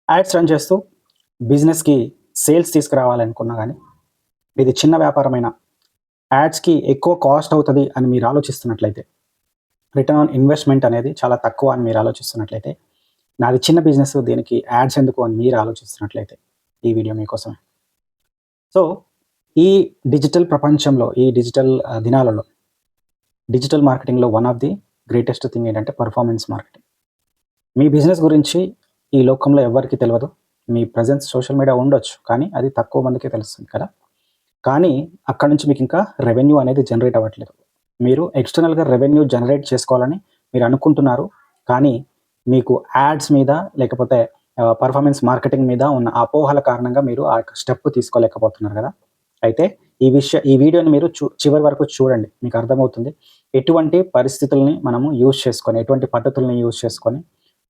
Ads run చేస్తూ బిజినెస్‌కి sales తీసుకురావాలనుకున్నా గానీ, ఇది చిన్న వ్యాపారమైన యాడ్స్‌కి ఎక్కువ కాస్ట్ అవుతది అని మీరు ఆలోచిస్తున్నట్లయితే, రిటర్న్ ఆన్ ఇన్వెస్ట్‌మెంట్ అనేది చాలా తక్కువ అని మీరు ఆలోచిస్తున్నట్లయితే, నాది చిన్న బిజినెస్ దీనికి యాడ్స్ ఎందుకు అని మీరు ఆలోచిస్తున్నట్లయితే, ఈ వీడియో మీకోసమే. సో, ఈ డిజిటల్ ప్రపంచంలో, ఈ డిజిటల్ దినాలలో డిజిటల్ మార్కెటింగ్‌లో one of the greatest thing ఏంటంటే పెర్ఫార్మెన్స్ మార్కెటింగ్. మీ బిజినెస్ గురించి ఈ లోకంలో ఎవ్వరికీ తెలవదు. మీ ప్రెజెన్స్ సోషల్ మీడియా ఉండొచ్చు. కానీ అది తక్కువ మందికే తెలుస్తుంది కదా! కానీ అక్కడి నుంచి మీకింకా రెవెన్యూ అనేది జనరేట్ అవ్వట్లేదు. మీరు ఎక్స్‌టర్నల్‌గా రెవెన్యూ జనరేట్ చేసుకోవాలని మీరు అనుకుంటున్నారు. కానీ మీకు యాడ్స్ మీద లేకపోతే పెర్ఫార్మెన్స్ మార్కెటింగ్ మీద ఉన్న అపోహల కారణంగా మీరు ఆ స్టెప్ తీసుకోలేకపోతున్నారు గదా! అయితే ఈ వీడియోని మీరు చివరి వరకు చూడండి. మీకు అర్థమవుతుంది. ఎటువంటి పరిస్థితుల్ని మనము యూజ్ చేసుకొని, ఎటువంటి పద్ధతుల్ని యూజ్ చేసుకొని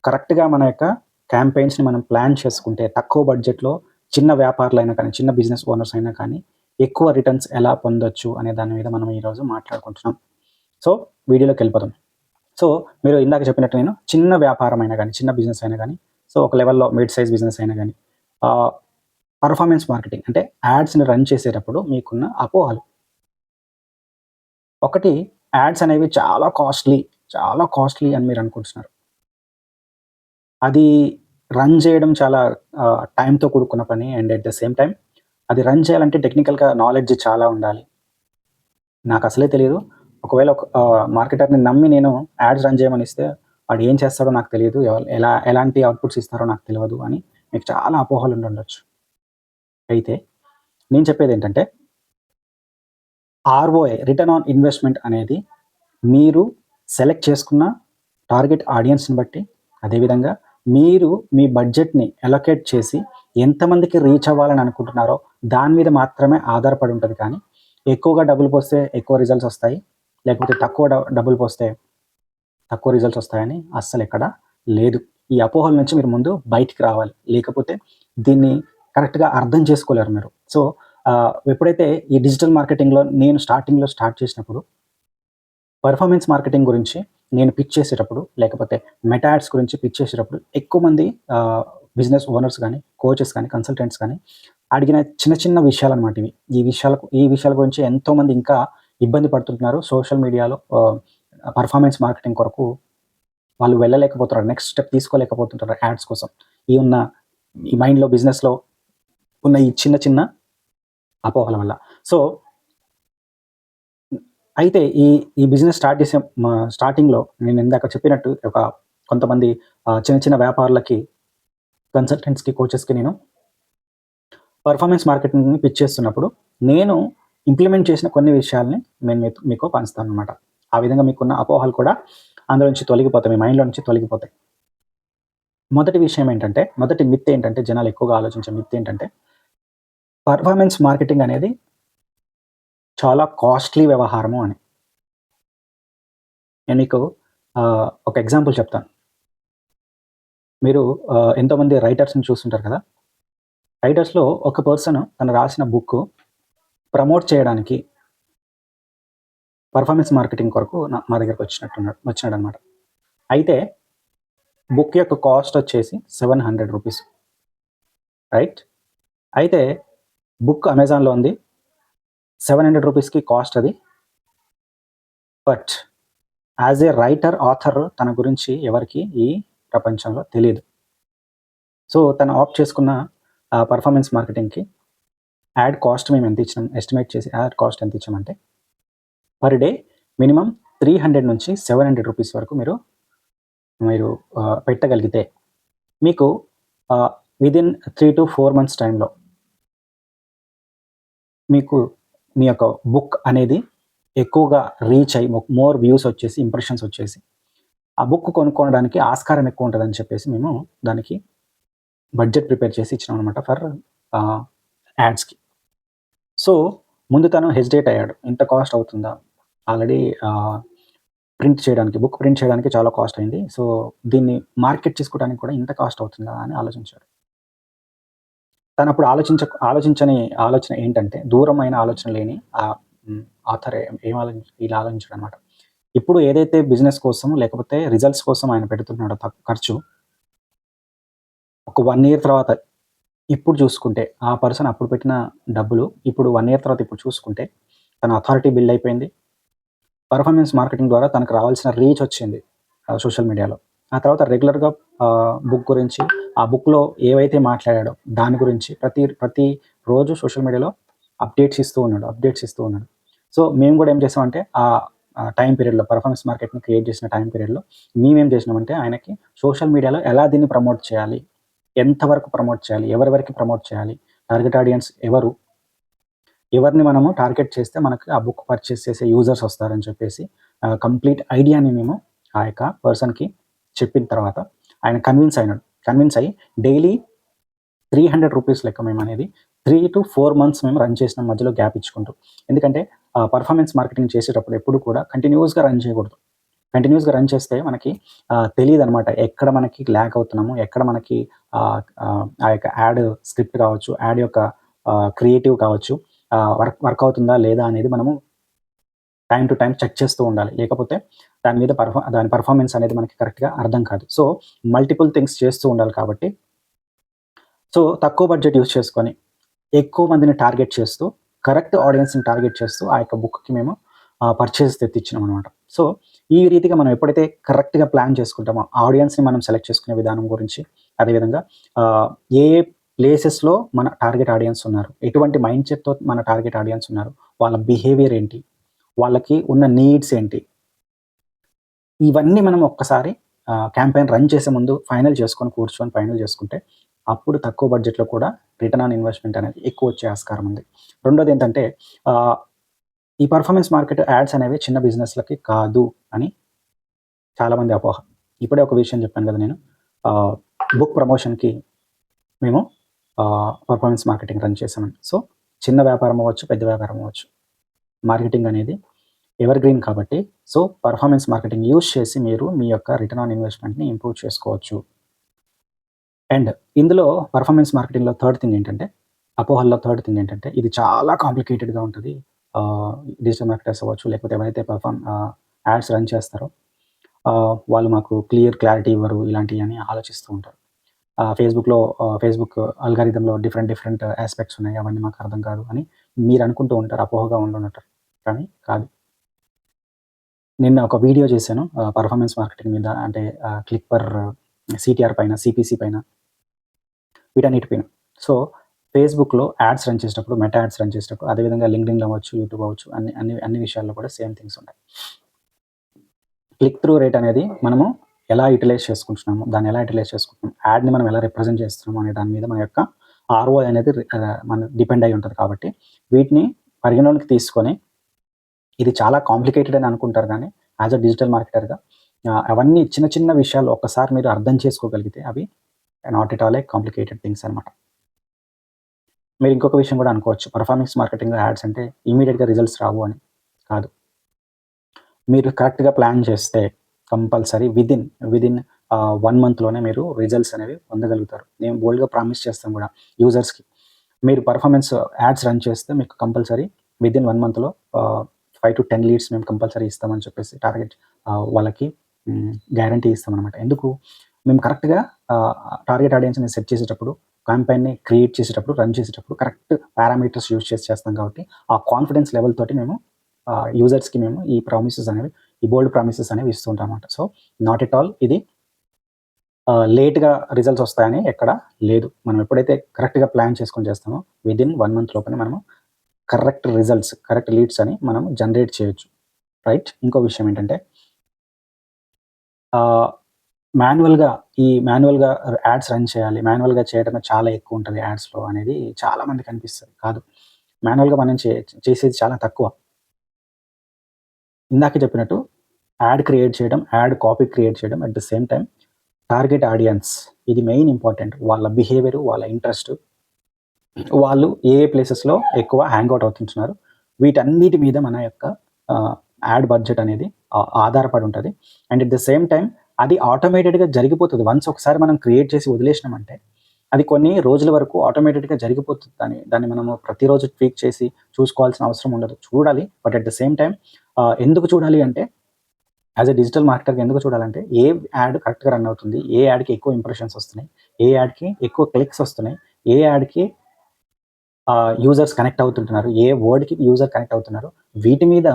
కరెక్ట్‌గా మన యొక్క క్యాంపెయిన్స్‌ని మనం ప్లాన్ చేసుకుంటే తక్కువ బడ్జెట్‌లో చిన్న వ్యాపారులైనా కానీ, చిన్న బిజినెస్ ఓనర్స్ అయినా కానీ ఎక్కువ రిటర్న్స్ ఎలా పొందొచ్చు అనే దాని మీద మనం ఈరోజు మాట్లాడుకుంటున్నాం. సో, వీడియోలోకెళ్ళిపోదాం. సో, మీరు ఇందాక చెప్పినట్టు నేను చిన్న వ్యాపారం అయినా గానీ, చిన్న బిజినెస్ అయినా గానీ, సో, ఒక లెవెల్‌లో మిడ్ సైజ్ బిజినెస్ అయినా గానీ, ఆహ్, పెర్ఫార్మెన్స్ మార్కెటింగ్ అంటే యాడ్స్‌ని రన్ చేసేటప్పుడు మీకున్న అపోహలు. ఒకటి, యాడ్స్ అనేవి చాలా కాస్ట్‌లీ అని మీరు అనుకుంటున్నారు. అది రన్ చేయడం చాలా టైమ్‌తో కూడుకున్న పని and at the same time అది రన్ చేయాలంటే టెక్నికల్‌గా నాలెడ్జ్ చాలా ఉండాలి. నాకసలే తెలీదు. ఒకవేళ మార్కెటర్‌ని నమ్మి నేను యాడ్స్ రన్ చేయమనిస్తే, వాడు ఏం చేస్తాడో నాకు తెలీదు. ఎలాంటి అవుట్‌పుట్స్ ఇస్తారో నాకు తెలవదు అని మీకు చాలా అపోహలుండుండొచ్చు. అయితే నేను చెప్పేదేంటంటే, ఆర్‌ఓఐ రిటర్న్ ఆన్ ఇన్వెస్ట్‌మెంట్ అనేది మీరు సెలెక్ట్ చేసుకున్న టార్గెట్ ఆడియన్స్‌ని బట్టి, అదేవిధంగా మీరు మీ బడ్జెట్‌ని అలొకేట్ చేసి ఎంతమందికి రీచ్ అవ్వాలని అనుకుంటున్నారో దాని మీద మాత్రమే ఆధారపడి ఉంటది కానీ, ఎక్కువగా డబ్బులు పోస్తే ఎక్కువ రిజల్ట్స్ వస్తాయి. లేకపోతే తక్కువ డబ్బులు పోస్తే తక్కువ రిజల్ట్స్ వస్తాయని అస్సలెక్కడ లేదు. ఈ అపోహల నుంచి మీరు ముందు బయటికి రావాలి. లేకపోతే దీన్ని కరెక్ట్‌గా అర్థం చేసుకోలేరు మీరు. సో, ఎప్పుడైతే ఈ డిజిటల్ మార్కెటింగ్‌లో నేను స్టార్ట్ చేసినప్పుడు పెర్ఫార్మెన్స్ మార్కెటింగ్ గురించి నేను పిచ్ చేసేటప్పుడు, లేకపోతే మెటా యాడ్స్ గురించి పిచ్ చేసేటప్పుడు ఎక్కువ మంది బిజినెస్ ఓనర్స్ గానీ, కోచెస్ గానీ, కన్సల్టెంట్స్ గానీ అడిగిన చిన్న చిన్న విషయాలనమాట ఇవి. ఈ విషయాల గురించి ఎంతోమంది ఇంకా ఇబ్బంది పడుతుంటున్నారు. సోషల్ మీడియాలో పెర్ఫార్మెన్స్ మార్కెటింగ్ కొరకు వాళ్ళు వెళ్ళలేకపోతున్నారు. నెక్స్ట్ స్టెప్ తీసుకోలేకపోతుంటారు యాడ్స్ కోసం. ఈ ఈ మైండ్‌లో, బిజినెస్‌లో ఉన్న ఈ చిన్న చిన్న అపోహల వల్ల. సో, అయితే ఈ బిజినెస్ స్టార్ట్ చేసే స్టార్టింగ్‌లో నేను ఇందాక చెప్పినట్టు కొంతమంది చిన్న చిన్న వ్యాపారులకి, కన్సల్టెంట్స్‌కి, కోచెస్‌కి నేను పెర్ఫార్మెన్స్ మార్కెటింగ్‌ని పిచ్ చేస్తున్నప్పుడు, నేను ఇంప్లిమెంట్ చేసిన కొన్ని విషయాల్ని నేను మీకు పంచుతాననమాట. ఆ విధంగా మీకున్న అపోహలు కూడా అందులో నుంచి తొలగిపోతాయి. మీ మైండ్‌లో నుంచి తొలగిపోతాయి. మొదటి మిత్ ఏంటంటే, జనాలు ఎక్కువగా ఆలోచించే మిత్ ఏంటంటే, పెర్ఫార్మెన్స్ మార్కెటింగ్ అనేది చాలా కాస్ట్‌లీ వ్యవహారము అని. నేను మీకు ఒక ఎగ్జాంపుల్ చెప్తాను. మీరు ఎంతోమంది రైటర్స్‌ని చూస్తుంటారు కదా! రైటర్స్‌లో ఒక పర్సన్ తను రాసిన బుక్ ప్రమోట్ చేయడానికి పెర్ఫార్మెన్స్ మార్కెటింగ్ కొరకు మా దగ్గరికి వచ్చినాడనమాట. అయితే బుక్ యొక్క కాస్ట్ వచ్చేసి రూ. 700 రైట్. అయితే బుక్ అమెజాన్‌లో ఉంది. రూ. 700కి కాస్ట్ అది. బట్ యాస్ ఎ ఆథర్ తన గురించి ఎవరికీ ఈ ప్రపంచంలో తెలీదు. సో, తను ఆప్ట్ చేసుకున్న పెర్ఫార్మెన్స్ మార్కెటింగ్‌కి యాడ్ కాస్ట్ మేము ఎంత ఇచ్చినాం, ఎస్టిమేట్ చేసి యాడ్ కాస్ట్ ఎంత ఇచ్చామంటే, పర్ డే మినిమమ్ 300 నుంచి రూ. 700 వరకు మీరు మీరు పెట్టగలిగితే మీకు విదిన్ 3-4 మంత్స్ టైంలో మీకు మీ యొక్క బుక్ అనేది ఎక్కువగా రీచ్ అయ్యి మోర్ వ్యూస్ వచ్చేసి, ఇంప్రెషన్స్ వచ్చేసి, ఆ బుక్ కొనుక్కోవడానికి ఆస్కారం ఎక్కువ ఉంటదని చెప్పేసి మేము దానికి బడ్జెట్ ప్రిపేర్ చేసి ఇచ్చినామనమాట ఫర్ యాడ్స్‌కి. సో, ముందు తను హెసిటేట్ అయ్యాడు. ఇంత కాస్ట్ అవుతుందా? ఆల్రెడీ బుక్ ప్రింట్ చేయడానికి చాలా కాస్ట్ అయింది. సో, దీన్ని మార్కెట్ చేసుకోవడానికి కూడా ఇంత కాస్ట్ అవుతుందా అని ఆలోచించాడు. తనప్పుడు ఆలోచించని ఆలోచన ఏంటంటే, దూరమైన ఆలోచన లేని ఆథర్ ఇలా ఆలోచించాడనమాట. ఇప్పుడు ఏదైతే బిజినెస్ కోసం లేకపోతే రిజల్ట్స్ కోసం ఆయన పెడుతున్నాడో ఖర్చు, ఒక 1 ఇయర్ తర్వాత ఇప్పుడు చూసుకుంటే, ఆ పర్సన్ అప్పుడు పెట్టిన డబ్బులు ఇప్పుడు 1 ఇయర్ తర్వాత ఇప్పుడు చూసుకుంటే, తన అథారిటీ బిల్డ్ అయిపోయింది. పర్ఫార్మెన్స్ మార్కెటింగ్ ద్వారా తనకు రావాల్సిన రీచ్ వచ్చింది సోషల్ మీడియాలో. ఆ తర్వాత రెగ్యులర్‌గా బుక్ గురించి, ఆ బుక్‌లో ఏవైతే మాట్లాడాడో దాని గురించి ప్రతి రోజు సోషల్ మీడియాలో అప్డేట్స్ ఇస్తూ ఉన్నాడు. సో, మేము గూడా ఏం చేసామంటే టైమ్ పీరియడ్‌లో పర్ఫార్మెన్స్ మార్కెట్‌ని క్రియేట్ చేసిన టైమ్ పీరియడ్‌లో మేమేం చేసినామంటే ఆయనకి సోషల్ మీడియాలో ఎలా దీన్ని ప్రమోట్ చేయాలి? ఎంతవరకు ప్రమోట్ చేయాలి? ఎవరెవరికి ప్రమోట్ చేయాలి? టార్గెట్ ఆడియన్స్ ఎవరు? ఎవరిని మనము టార్గెట్ చేస్తే మనకు ఆ బుక్ పర్చేస్ చేసే యూజర్స్ వస్తారని చెప్పేసి కంప్లీట్ ఐడియాని మేము ఆ యొక్క పర్సన్‌కి చెప్పిన తర్వాత ఆయన కన్విన్స్ అయ్యి డైలీ రూ. 300 లెక్క మేమనేది 3-4 మంత్స్ మేము రన్ చేసినాం మధ్యలో గ్యాప్ ఇచ్చుకుంటూ. ఎందుకంటే పర్ఫార్మెన్స్ మార్కెటింగ్ చేసేటప్పుడు ఎప్పుడు కూడా కంటిన్యూయస్‌గా రన్ చేయకూడదు. కంటిన్యూయస్‌గా రన్ చేస్తే మనకి తెలీదనమాట. ఎక్కడ మనకి ల్యాగ్ అవుతున్నాము, ఎక్కడ మనకి ఆ యొక్క యాడ్ స్క్రిప్ట్ కావచ్చు, యాడ్ యొక్క క్రియేటివ్ కావచ్చు, వర్క్ అవుతుందా లేదా అనేది మనము టైమ్ టు టైమ్ చెక్ చేస్తూ ఉండాలి. లేకపోతే దాని పర్ఫార్మెన్స్ అనేది మనకి కరెక్ట్‌గా అర్థం కాదు. సో, మల్టిపుల్ థింగ్స్ చేస్తూ ఉండాలి కాబట్టి, సో, తక్కువ బడ్జెట్ యూజ్ చేసుకొని, ఎక్కువ మందిని టార్గెట్ చేస్తూ, కరెక్ట్ ఆడియన్స్‌ని టార్గెట్ చేస్తూ, ఆ యొక్క బుక్‌కి మేము పర్చేస్ తెప్పించినామనమాట. సో, ఈ రీతిగా మనం ఎప్పుడైతే కరెక్ట్‌గా ప్లాన్ చేసుకుంటామో, ఆడియన్స్‌ని మనం సెలెక్ట్ చేసుకునే విధానం గురించి, అదేవిధంగా ఏ ఏ ప్లేసెస్‌లో మన టార్గెట్ ఆడియన్స్ ఉన్నారు, ఎటువంటి మైండ్‌సెట్‌తో మన టార్గెట్ ఆడియన్స్ ఉన్నారు, వాళ్ళ బిహేవియర్ ఏంటి, వాళ్ళకి ఉన్న నీడ్స్ ఏంటి, ఇవన్నీ మనం ఒక్కసారి క్యాంపెయిన్ రన్ చేసే ముందు ఫైనల్ చేసుకుంటే, అప్పుడు తక్కువ బడ్జెట్‌లో కూడా రిటర్న్ ఆన్ ఇన్వెస్ట్‌మెంట్ అనేది ఎక్కువొచ్చే ఆస్కారం ఉంది. రెండోదేంటంటే ఆహ్, ఈ పర్ఫార్మెన్స్ మార్కెట్ యాడ్స్ అనేవి చిన్న బిజినెస్‌లకి కాదు అని చాలామంది అపోహ. ఇప్పుడే ఒక విషయం చెప్పాను కదా నేను. ఆహ్, బుక్ ప్రమోషన్‌కి మేము పర్ఫార్మెన్స్ మార్కెటింగ్ రన్ చేశామని. సో, చిన్న వ్యాపారం అవ్వచ్చు, పెద్ద వ్యాపారం అవ్వచ్చు. మార్కెటింగ్ అనేది ఎవర్‌గ్రీన్ కాబట్టి, సో, పర్ఫార్మెన్స్ మార్కెటింగ్ యూజ్ చేసి మీరు మీ యొక్క రిటర్న్ ఆన్ ఇన్వెస్ట్‌మెంట్‌ని ఇంప్రూవ్ చేసుకోవచ్చు. అండ్ ఇందులో పర్ఫార్మెన్స్ మార్కెటింగ్‌లో అపోహల్లో థర్డ్ థింగ్ ఏంటంటే, ఇది చాలా కాంప్లికేటెడ్‌గా ఉంటది. ఆహ్, డిజిటల్ మార్కెటర్స్ అవ్వచ్చు, లేకపోతే ఎవరైతే యాడ్స్ రన్ చేస్తారో, వాళ్ళు మాకు క్లారిటీ ఇవ్వరు ఇలాంటియని ఆలోచిస్తూ ఉంటారు. ఫేస్‌బుక్ అల్గారిథమ్‌లో డిఫరెంట్ యాస్పెక్ట్స్ ఉన్నాయి. అవన్నీ మాకు అర్థం కాదు అని మీరు అనుకుంటూ ఉంటారు. అపోహగా ఉండుంటారు. కానీ కాదు. నిన్న ఒక వీడియో చేశాను పర్ఫార్మెన్స్ మార్కెటింగ్ మీద. అంటే క్లిక్ పర్ సీటీఆర్ పైన, సీపీసీ పైన, వీటన్నిటి పైన. సో, ఫేస్‌బుక్‌లో యాడ్స్ రన్ చేసేటప్పుడు, మెటా యాడ్స్ రన్ చేసేటప్పుడు, అదేవిధంగా లింక్డ్ఇన్‌లో అవ్వచ్చు, యూట్యూబ్ అవ్వచ్చు, అన్ని విషయాల్లో కూడా సేమ్ థింగ్స్ ఉంటాయి. క్లిక్ త్రూ రేట్ అనేది మనము ఎలా యుటిలైజ్ చేసుకుంటున్నాము, దాన్ని ఎలా యుటిలైజ్ చేసుకుంటున్నాము, యాడ్‌ని మనం ఎలా రిప్రజెంట్ చేస్తున్నాము అనే దాని మీద మన యొక్క ఆర్ఓఐ అనేది మన డిపెండ్ అయ్యి ఉంటది కాబట్టి, వీటిని పరిగణలోకి తీసుకొని, ఇది చాలా కాంప్లికేటెడ్ అని అనుకుంటారు గానీ, యాస్ ఎ డిజిటల్ మార్కెటర్‌గా అవన్నీ చిన్న చిన్న విషయాలు ఒక్కసారి మీరు అర్థం చేసుకోగలిగితే అవి not at all a complicated things అనమాట. మీరు ఇంకొక విషయం కూడా అనుకోవచ్చు. పర్ఫార్మెన్స్ మార్కెటింగ్‌లో యాడ్స్ అంటే ఇమ్మీడియేట్‌గా రిజల్ట్స్ రావు అని. కాదు. మీరు కరెక్ట్‌గా ప్లాన్ చేస్తే కంపల్సరీ విదిన్ 1 మంత్‌లోనే మీరు రిజల్ట్స్ అనేవి పొందగలుగుతారు. మేము బోల్డ్‌గా ప్రామిస్ చేస్తాం గూడా యూజర్స్‌కి. మీరు పర్ఫార్మెన్స్ యాడ్స్ రన్ చేస్తే మీకు కంపల్సరీ విదిన్ 1 మంత్‌లో 5-10 లీడ్స్ మేము కంపల్సరీ ఇస్తామని చెప్పేసి వాళ్ళకి గ్యారంటీ ఇస్తామనమాట. ఎందుకు? మేము కరెక్ట్‌గా టార్గెట్ ఆడియన్స్‌ని సెట్ చేసేటప్పుడు, క్యాంపెయిన్‌ని క్రియేట్ చేసేటప్పుడు, రన్ చేసేటప్పుడు కరెక్ట్ పారామీటర్స్ యూజ్ చేసి చేస్తాం కాబట్టి, ఆ కాన్ఫిడెన్స్ లెవెల్ తోటి మేము యూజర్స్‌కి మేము ఈ బోల్డ్ ప్రామిసెస్ అనేవి ఇస్తూ ఉంటామన్నమాట. సో, నాట్ ఎట్ ఆల్ ఇది లేట్‌గా రిజల్ట్స్ వస్తాయని ఎక్కడ లేదు. మనం ఎప్పుడైతే కరెక్ట్‌గా ప్లాన్ చేసుకొని చేస్తామో విదిన్ 1 మంత్ లోపలే మనము కరెక్ట్ లీడ్స్ అని మనం జనరేట్ చేయొచ్చు. రైట్? ఇంకో విషయం ఏంటంటే ఆహ్, మాన్యువల్‌గా యాడ్స్ రన్ చేయాలి. మాన్యువల్‌గా చేయడమే చాలా ఎక్కువుంటది యాడ్స్‌లో అనేది చాలా మందికి అనిపిస్తది. కాదు. మాన్యువల్‌గా మనం చేసేది చాలా తక్కువ. ఇందాక చెప్పినట్టు యాడ్ కాపీ క్రియేట్ చేయడం, at the same time target audience ఇది మెయిన్ ఇంపార్టెంట్. వాళ్ళ బిహేవియర్, వాళ్ళ ఇంట్రెస్ట్, వాళ్ళు ఏ ప్లేసెస్‌లో ఎక్కువ హ్యాంగ్ ఔట్ అవుతుంటున్నారు. వీటన్నిటి మీద మన యొక్క యాడ్ బడ్జెట్ అనేది ఆధారపడి ఉంటది. And at the same time అది ఆటోమేటెడ్‌గా జరిగిపోతది. వన్స్ ఒకసారి మనం క్రియేట్ చేసి వదిలేసినామంటే, అది కొన్ని రోజుల వరకు ఆటోమేటెడ్‌గా జరిగిపోతుంది. దాన్ని మనము ప్రతిరోజు ట్వీక్ చేసి చూసుకోవాల్సిన అవసరం ఉండదు. చూడాలి. But at the same time ఎందుకు చూడాలి అంటే యాజ్ ఎ డిజిటల్ మార్కెటర్‌గా ఎందుకు చూడాలంటే, ఏ యాడ్ కరెక్ట్‌గా రన్ అవుతుంది, ఏ యాడ్‌కి ఎక్కువ ఇంప్రెషన్స్ వస్తున్నాయి, ఏ యాడ్‌కి ఎక్కువ క్లిక్స్ వస్తున్నాయి, ఏ యాడ్‌కి యూజర్స్ కనెక్ట్ అవుతుంటున్నారు, ఏ వర్డ్‌కి యూజర్ కనెక్ట్ అవుతున్నారు. వీటి మీద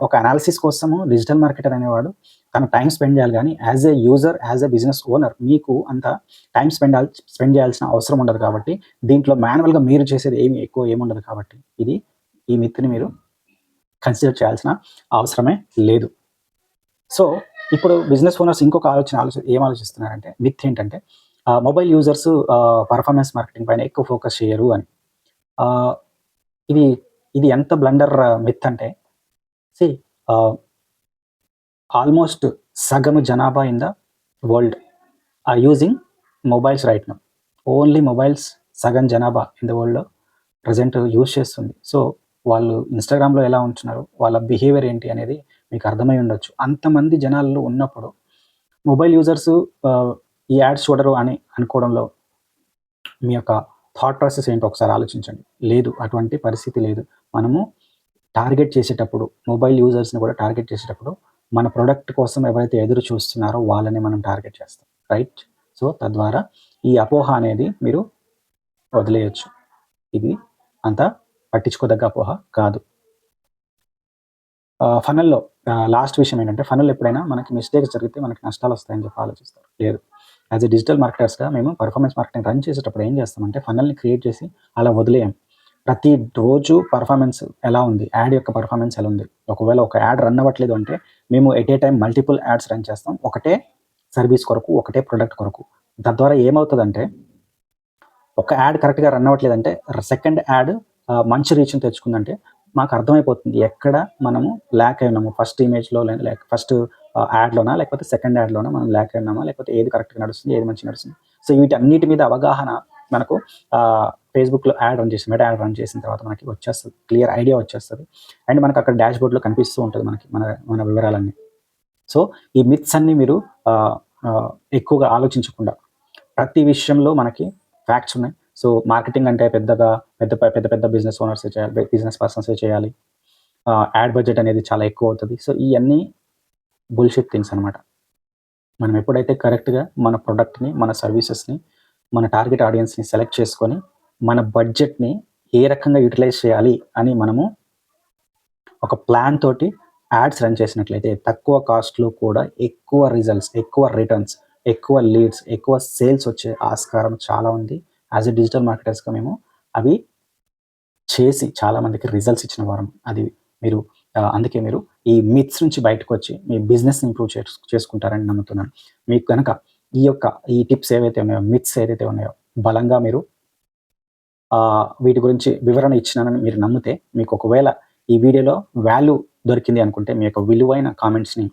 ఒక అనాలిసిస్ కోసము డిజిటల్ మార్కెటర్ అనేవాడు తన టైం స్పెండ్ చేయాలి గానీ, as a user, as a business owner మీకు అంత టైం స్పెండ్ చేయాల్సిన అవసరం ఉండదు కాబట్టి, దీంట్లో మాన్యువల్‌గా మీరు చేసేది ఏముండదు కాబట్టి, ఈ మిత్‌ని మీరు కన్సిడర్ చేయాల్సిన అవసరమే లేదు. సో, ఇప్పుడు బిజినెస్ ఓనర్స్ ఇంకొక ఏం ఆలోచిస్తున్నారంటే, మిత్ ఏంటంటే మొబైల్ యూజర్స్ పర్ఫార్మెన్స్ మార్కెటింగ్ పైన ఎక్కువ ఫోకస్ చేయరు అని. ఆహ్, ఇది ఇది ఎంత బ్లండర్ మిత్ అంటే, సీ ఆహ్, ఆల్మోస్ట్ సగము జనాభా in the world are using mobiles right now. Only mobiles సగం జనాభా ఇన్ ద వరల్డ్‌లో ప్రెజెంట్ యూజ్ చేస్తుంది. సో, వాళ్ళు ఇన్‌స్టాగ్రామ్‌లో ఎలా ఉంటున్నారు, వాళ్ళ బిహేవియర్ ఏంటి అనేది మీకు అర్థమై ఉండొచ్చు. అంతమంది జనాల్లో ఉన్నప్పుడు మొబైల్ యూజర్స్ ఈ యాడ్స్ చూడరు అని అనుకోవడంలో మీ యొక్క థాట్ ప్రాసెస్ ఏంటో ఒకసారి ఆలోచించండి. లేదు, అటువంటి పరిస్థితి లేదు. మనము టార్గెట్ చేసేటప్పుడు మొబైల్ యూజర్స్‌ని కూడా టార్గెట్ చేసేటప్పుడు మన ప్రొడక్ట్ కోసం ఎవరైతే ఎదురు చూస్తున్నారో వాళ్ళని మనం టార్గెట్ చేస్తాం. రైట్? సో, తద్వారా ఈ అపోహ అనేది మీరు వదిలేయొచ్చు. ఇది అంత పట్టించుకోదగ్గ అపోహ కాదు. ఫనల్‌లో లాస్ట్ విషయం ఏంటంటే, ఫనల్ ఎప్పుడైనా మనకి మిస్టేక్స్ జరిగితే మనకి నష్టాలొస్తాయని చెప్పి ఆలోచిస్తారు. లేదు. యాజ్ ఎ డిజిటల్ మార్కెటర్స్‌గా మేము పర్ఫార్మెన్స్ మార్కెటింగ్ రన్ చేసేటప్పుడు ఏం చేస్తామంటే, ఫనల్‌ని క్రియేట్ చేసి అలా వదిలేయం. ప్రతి రోజు పర్ఫార్మెన్స్ ఎలా ఉంది, యాడ్ యొక్క పర్ఫార్మెన్స్ ఎలా ఉంది. ఒకవేళ ఒక యాడ్ రన్ అవ్వట్లేదు అంటే, మేము at a time multiple ads run చేస్తాం. ఒకటే సర్వీస్ కొరకు, ఒకటే ప్రొడక్ట్ కొరకు. తద్వారా ఏమవుతదంటే, ఒక యాడ్ కరెక్ట్‌గా రన్ అవ్వట్లేదంటే, సెకండ్ యాడ్ మంచి రీచ్‌ని తెచ్చుకుందంటే, మాకు అర్థమైపోతుంది ఎక్కడ మనము ల్యాక్ అయి ఉన్నాము. ఫస్ట్ ఇమేజ్‌లో లేక ఫస్ట్ యాడ్‌లోనా, లేకపోతే సెకండ్ యాడ్‌లోనా మనం ల్యాక్ అయి ఉన్నామా, లేకపోతే ఏది కరెక్ట్‌గా నడుస్తుంది, ఏది మంచిగా నడుస్తుంది. సో, వీటన్నిటి మీద అవగాహన మనకు ఫేస్‌బుక్‌లో యాడ్ రన్ చేసి, మెటా యాడ్ రన్ చేసిన తర్వాత మనకి వచ్చేస్తది. క్లియర్ ఐడియా వచ్చేస్తది. అండ్ మనకు అక్కడ డాష్‌బోర్డ్‌లో కనిపిస్తూ ఉంటది మనకి మన వివరాలన్నీ. సో, ఈ మిత్స్ అన్నీ మీరు ఆహ్, ఆహ్, ఎక్కువగా ఆలోచించకుండా ప్రతి విషయంలో మనకి ఫ్యాక్ట్స్ ఉన్నాయి. సో, మార్కెటింగ్ అంటే పెద్ద పెద్ద బిజినెస్ ఓనర్సే చేయాలి. బిజినెస్ పర్సన్సే చేయాలి. యాడ్ బడ్జెట్ అనేది చాలా ఎక్కువవుతది. సో, ఇయన్నీ బుల్‌షిట్ థింగ్స్ అనమాట. మనం ఎప్పుడైతే కరెక్ట్‌గా మన ప్రొడక్ట్‌ని, మన సర్వీసెస్‌ని, మన టార్గెట్ ఆడియన్స్‌ని సెలెక్ట్ చేసుకొని, మన బడ్జెట్‌ని ఏ రకంగా యుటిలైజ్ చేయాలి అని మనము ఒక ప్లాన్ తోటి యాడ్స్ రన్ చేసినట్లయితే తక్కువ కాస్ట్‌లో కూడా ఎక్కువ రిజల్ట్స్, ఎక్కువ రిటర్న్స్, ఎక్కువ లీడ్స్, ఎక్కువ సేల్స్ వచ్చే ఆస్కారం చాలా ఉంది. యాస్ ఎ డిజిటల్ మార్కెటర్స్‌గా మేము అవి చేసి చాలా మందికి రిజల్ట్స్ ఇచ్చిన వారం. అది మీరు అందుకే మీరు ఈ మిత్స్ నుంచి బయటకొచ్చి మీ బిజినెస్‌ని ఇంప్రూవ్ చేసుకుంటారని నమ్ముతున్నాను. మీకు గనక ఈ టిప్స్ ఏవైతే ఉన్నాయో, మిత్స్ ఏదైతే ఉన్నాయో బలంగా మీరు వీటి గురించి వివరణ ఇచ్చినానని మీరు నమ్మితే, మీకు ఒకవేళ ఈ వీడియోలో వాల్యూ దొరికింది అనుకుంటే, మీ యొక్క విలువైన కామెంట్స్‌ని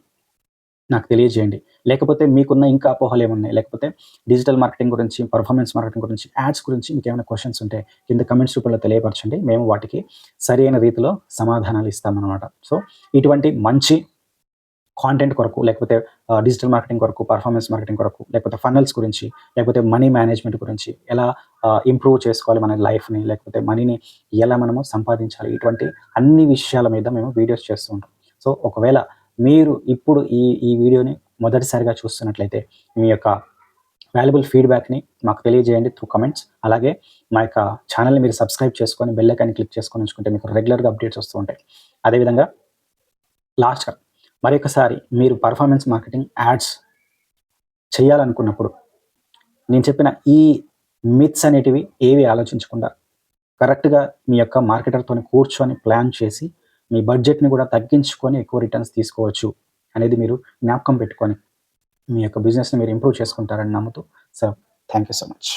నాకు తెలియజేయండి. లేకపోతే మీకున్న ఇంకా అపోహలేమున్నాయి, లేకపోతే డిజిటల్ మార్కెటింగ్ గురించి, పర్ఫార్మెన్స్ మార్కెటింగ్ గురించి, యాడ్స్ గురించి మీకేమైనా క్వెషన్స్ ఉంటే కింద కామెంట్స్ రూపంలో తెలియపరచండి. మేము వాటికి సరైన రీతిలో సమాధానాలు ఇస్తామనమాట. సో, ఇటువంటి మంచి కాంటెంట్ కొరకు, లేకపోతే డిజిటల్ మార్కెటింగ్ కొరకు, పర్ఫార్మెన్స్ మార్కెటింగ్ కొరకు, లేకపోతే ఫన్నల్స్ గురించి, లేకపోతే మనీ మేనేజ్మెంట్ గురించి, ఎలా ఇంప్రూవ్ చేసుకోవాలి మన లైఫ్‌ని, లేకపోతే మనీని ఎలా మనము సంపాదించాలి, ఇటువంటి అన్ని విషయాల మీద మేము వీడియోస్ చేస్తూ ఉంటాం. సో, ఒకవేళ మీరు ఇప్పుడు ఈ వీడియోని మొదటిసారిగా చూస్తున్నట్లయితే, మీ యొక్క వాల్యుబుల్ ఫీడ్‌బ్యాక్‌ని మాకు తెలియజేయండి త్రూ కామెంట్స్. అలాగే మా యొక్క ఛానెల్‌ని మీరు సబ్స్క్రైబ్ చేసుకొని, బెల్ ఐకాన్‌ని క్లిక్ చేసుకొని ఉంచుకుంటే మీకు రెగ్యులర్‌గా అప్డేట్స్ వస్తూ ఉంటాయి. అదేవిధంగా లాస్ట్‌గా మరొకసారి మీరు పర్ఫార్మెన్స్ మార్కెటింగ్ యాడ్స్ చేయాలనుకున్నప్పుడు, నేను చెప్పిన ఈ మిత్స్ అనేటివి ఏవి ఆలోచించకుండా కరెక్ట్‌గా మీ యొక్క మార్కెటర్‌తోని కూర్చొని ప్లాన్ చేసి, మీ బడ్జెట్‌ని కూడా తగ్గించుకొని ఎక్కువ రిటర్న్స్ తీసుకోవచ్చు అనేది మీరు జ్ఞాపకం పెట్టుకొని, మీ యొక్క బిజినెస్‌ని మీరు ఇంప్రూవ్ చేసుకుంటారని నమ్ముతూ, so, thank you so much.